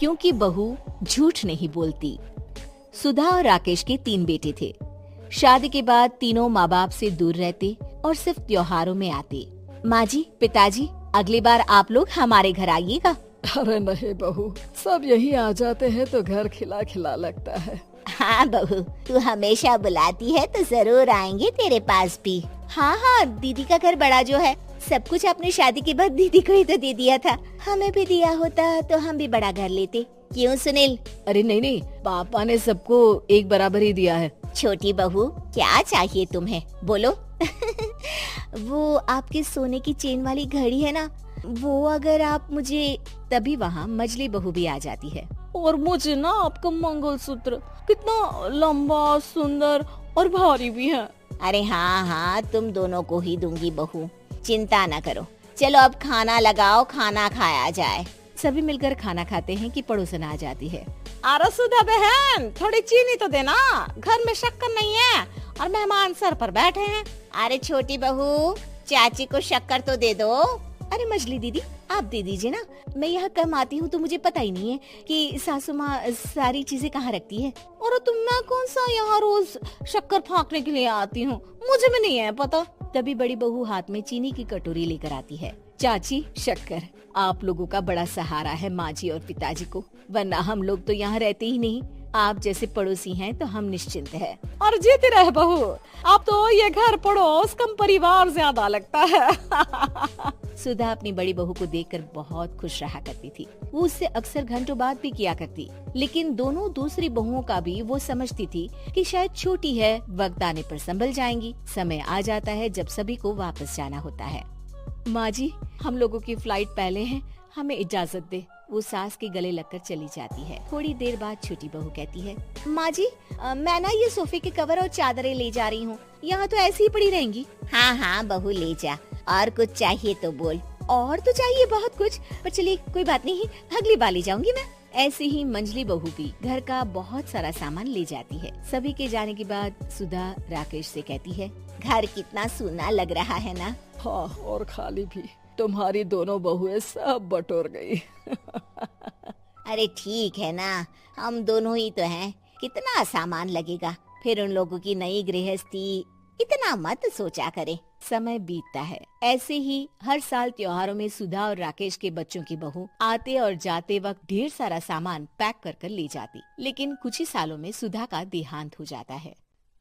क्योंकि बहू झूठ नहीं बोलती। सुधा और राकेश के 3 बेटे थे। शादी के बाद तीनों माँ बाप से दूर रहते और सिर्फ त्योहारों में आते। माँ जी, पिताजी, अगली बार आप लोग हमारे घर आइएगा। अरे नहीं बहू, सब यहीं आ जाते हैं तो घर खिला खिला लगता है। हाँ बहू, तू हमेशा बुलाती है तो जरूर आएंगे तेरे पास भी। हाँ हाँ, दीदी का घर बड़ा जो है, सब कुछ आपने शादी के बाद दीदी को ही तो दे दिया था। हमें भी दिया होता तो हम भी बड़ा घर लेते। क्यों सुनील? अरे नहीं नहीं, पापा ने सबको एक बराबर ही दिया है। छोटी बहू, क्या चाहिए तुम्हें, बोलो। वो आपके सोने की चेन वाली घड़ी है ना, वो अगर आप मुझे। तभी वहाँ मजली बहू भी आ जाती है। और मुझे ना आपका मंगलसूत्र कितना लंबा, सुंदर और भारी भी है। अरे हाँ हाँ, तुम दोनों को ही दूंगी बहू, चिंता न करो। चलो अब खाना लगाओ, खाना खाया जाए। सभी मिलकर खाना खाते हैं कि पड़ोसन आ जाती है। अरे सुधा बहन, थोड़ी चीनी तो देना, घर में शक्कर नहीं है और मेहमान सर पर बैठे हैं। अरे छोटी बहू, चाची को शक्कर तो दे दो। अरे मजली दीदी, आप दे दीजिए ना, मैं यहाँ कम आती हूँ तो मुझे पता ही नहीं है कि सासू माँ सारी चीजें कहाँ रखती है। और तुम, मैं कौन सा यहाँ रोज शक्कर फाँकने के लिए आती हूँ, मुझे भी नहीं है पता। तभी बड़ी बहू हाथ में चीनी की कटोरी लेकर आती है। चाची, शक्कर आप लोगों का बड़ा सहारा है माँ जी और पिताजी को, वरना हम लोग तो यहाँ रहते ही नहीं। आप जैसे पड़ोसी हैं तो हम निश्चिंत हैं। और जीती रहे बहू, अब तो ये घर पड़ोस कम परिवार ज्यादा लगता है। सुधा अपनी बड़ी बहू को देखकर बहुत खुश रहा करती थी। वो उससे अक्सर घंटों बात भी किया करती, लेकिन दोनों दूसरी बहुओं का भी वो समझती थी कि शायद छोटी है, वक्त आने पर संभल जाएंगी। समय आ जाता है जब सभी को वापस जाना होता है। माँ जी, हम लोगों की फ्लाइट पहले है, हमें इजाजत दे। वो सास के गले लगकर चली जाती है। थोड़ी देर बाद छोटी बहू कहती है, माँ जी, मैं ना ये सोफे के कवर और चादरें ले जा रही हूँ, यहाँ तो ऐसी ही पड़ी रहेंगी। हाँ हाँ बहू, ले जा, और कुछ चाहिए तो बोल। और तो चाहिए बहुत कुछ, पर चलिए कोई बात नहीं, अगली बार ले जाऊंगी मैं। ऐसे ही मंजली बहू भी घर का बहुत सारा सामान ले जाती है। सभी के जाने के बाद सुधा राकेश से कहती है, घर कितना सूना लग रहा है ना। हाँ, और खाली भी। तुम्हारी दोनों बहुएं सब बटोर गई। अरे ठीक है ना, हम दोनों ही तो हैं, कितना सामान लगेगा, फिर उन लोगों की नई गृहस्थी, इतना मत सोचा करे। समय बीतता है। ऐसे ही हर साल त्योहारों में सुधा और राकेश के बच्चों की बहू आते और जाते वक्त ढेर सारा सामान पैक कर कर ले जाती। लेकिन कुछ ही सालों में सुधा का देहांत हो जाता है।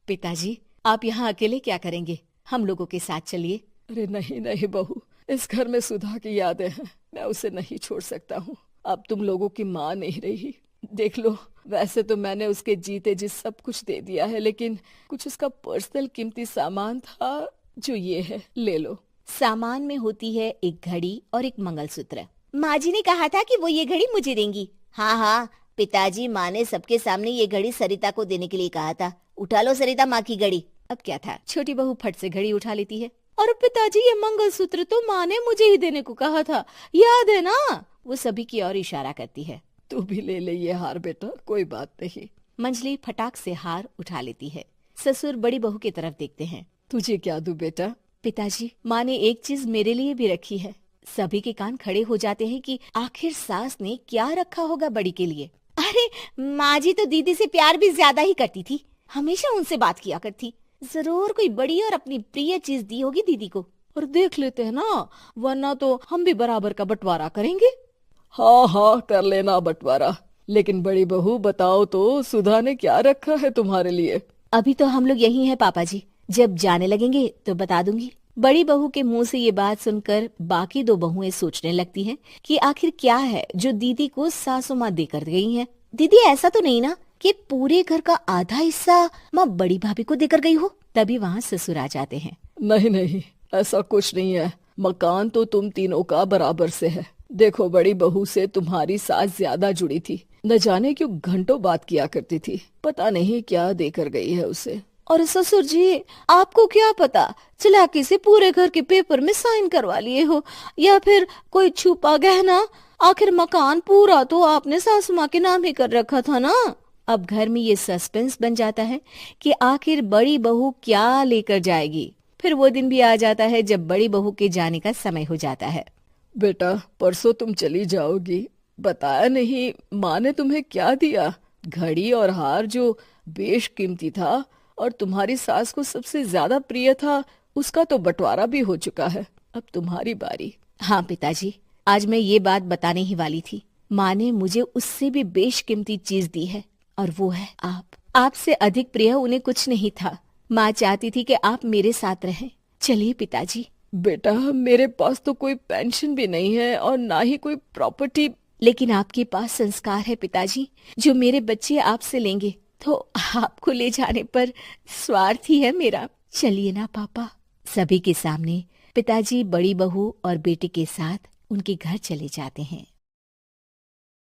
पिताजी, आप यहाँ अकेले क्या करेंगे, हम लोगों के साथ चलिए। अरे नहीं नहीं बहू, इस घर में सुधा की यादें हैं, मैं उसे नहीं छोड़ सकता हूँ। अब तुम लोगों की माँ नहीं रही। देख लो, वैसे तो मैंने उसके जीते जी सब कुछ दे दिया है, लेकिन कुछ उसका पर्सनल कीमती सामान था जो ये है, ले लो। सामान में होती है एक घड़ी और एक मंगलसूत्र। माँ जी ने कहा था कि वो ये घड़ी मुझे देंगी। हाँ हाँ पिताजी, माँ ने सबके सामने ये घड़ी सरिता को देने के लिए कहा था। उठा लो सरिता माँ की घड़ी। अब क्या था, छोटी बहू फट से घड़ी उठा लेती है। और पिताजी, ये मंगलसूत्र तो माँ ने मुझे ही देने को कहा था, याद है ना? वो सभी की ओर इशारा करती है। तू भी ले ले ये हार बेटा, कोई बात नहीं। मंजली फटाक से हार उठा लेती है। ससुर बड़ी बहू की तरफ देखते हैं। तुझे क्या दूं बेटा? पिताजी, माँ ने एक चीज मेरे लिए भी रखी है। सभी के कान खड़े हो जाते हैं कि आखिर सास ने क्या रखा होगा बड़ी के लिए। अरे माँ जी तो दीदी से प्यार भी ज्यादा ही करती थी, हमेशा उनसे बात किया करती। जरूर कोई बड़ी और अपनी प्रिय चीज दी होगी दीदी को। और देख लेते हैं ना, वरना तो हम भी बराबर का बंटवारा करेंगे। हाँ हाँ, कर लेना बंटवारा। लेकिन बड़ी बहू बताओ तो, सुधा ने क्या रखा है तुम्हारे लिए? अभी तो हम लोग यही हैं पापा जी, जब जाने लगेंगे तो बता दूंगी। बड़ी बहू के मुंह से ये बात सुनकर बाकी दो बहुएं सोचने लगती हैं कि आखिर क्या है जो दीदी को सासू माँ देकर गई हैं। दीदी, ऐसा तो नहीं ना कि पूरे घर का आधा हिस्सा माँ बड़ी भाभी को देकर गई हो? तभी वहाँ ससुर आ जाते हैं। नहीं नहीं, ऐसा कुछ नहीं है। मकान तो तुम तीनों का बराबर से है। देखो, बड़ी बहू से तुम्हारी सास ज्यादा जुड़ी थी, न जाने क्यों घंटों बात किया करती थी। पता नहीं क्या देकर गई है उसे। और ससुर जी, आपको क्या पता, चालाकी से पूरे घर के पेपर में साइन करवा लिए हो, या फिर कोई छुपा गहना। आखिर मकान पूरा तो आपने सासू माँ के नाम ही कर रखा था ना। अब घर में ये सस्पेंस बन जाता है कि आखिर बड़ी बहू क्या लेकर जाएगी। फिर वो दिन भी आ जाता है जब बड़ी बहू के जाने का समय हो जाता है। बेटा, परसों तुम चली जाओगी, बताया नहीं, माँ ने तुम्हें क्या दिया? घड़ी और हार जो बेशकीमती था और तुम्हारी सास को सबसे ज्यादा प्रिय था, उसका तो बंटवारा भी हो चुका है। अब तुम्हारी बारी। हाँ पिताजी, आज मैं ये बात बताने ही वाली थी। माँ ने मुझे उससे भी बेशकीमती चीज दी है और वो है आप। आपसे अधिक प्रिय उन्हें कुछ नहीं था। माँ चाहती थी कि आप मेरे साथ रहें। चलिए पिताजी। बेटा, मेरे पास तो कोई पेंशन भी नहीं है और ना ही कोई प्रॉपर्टी। लेकिन आपके पास संस्कार है पिताजी, जो मेरे बच्चे आपसे लेंगे, तो आपको ले जाने पर स्वार्थ ही है मेरा। चलिए ना पापा। सभी के सामने पिताजी बड़ी बहू और बेटे के साथ उनके घर चले जाते हैं।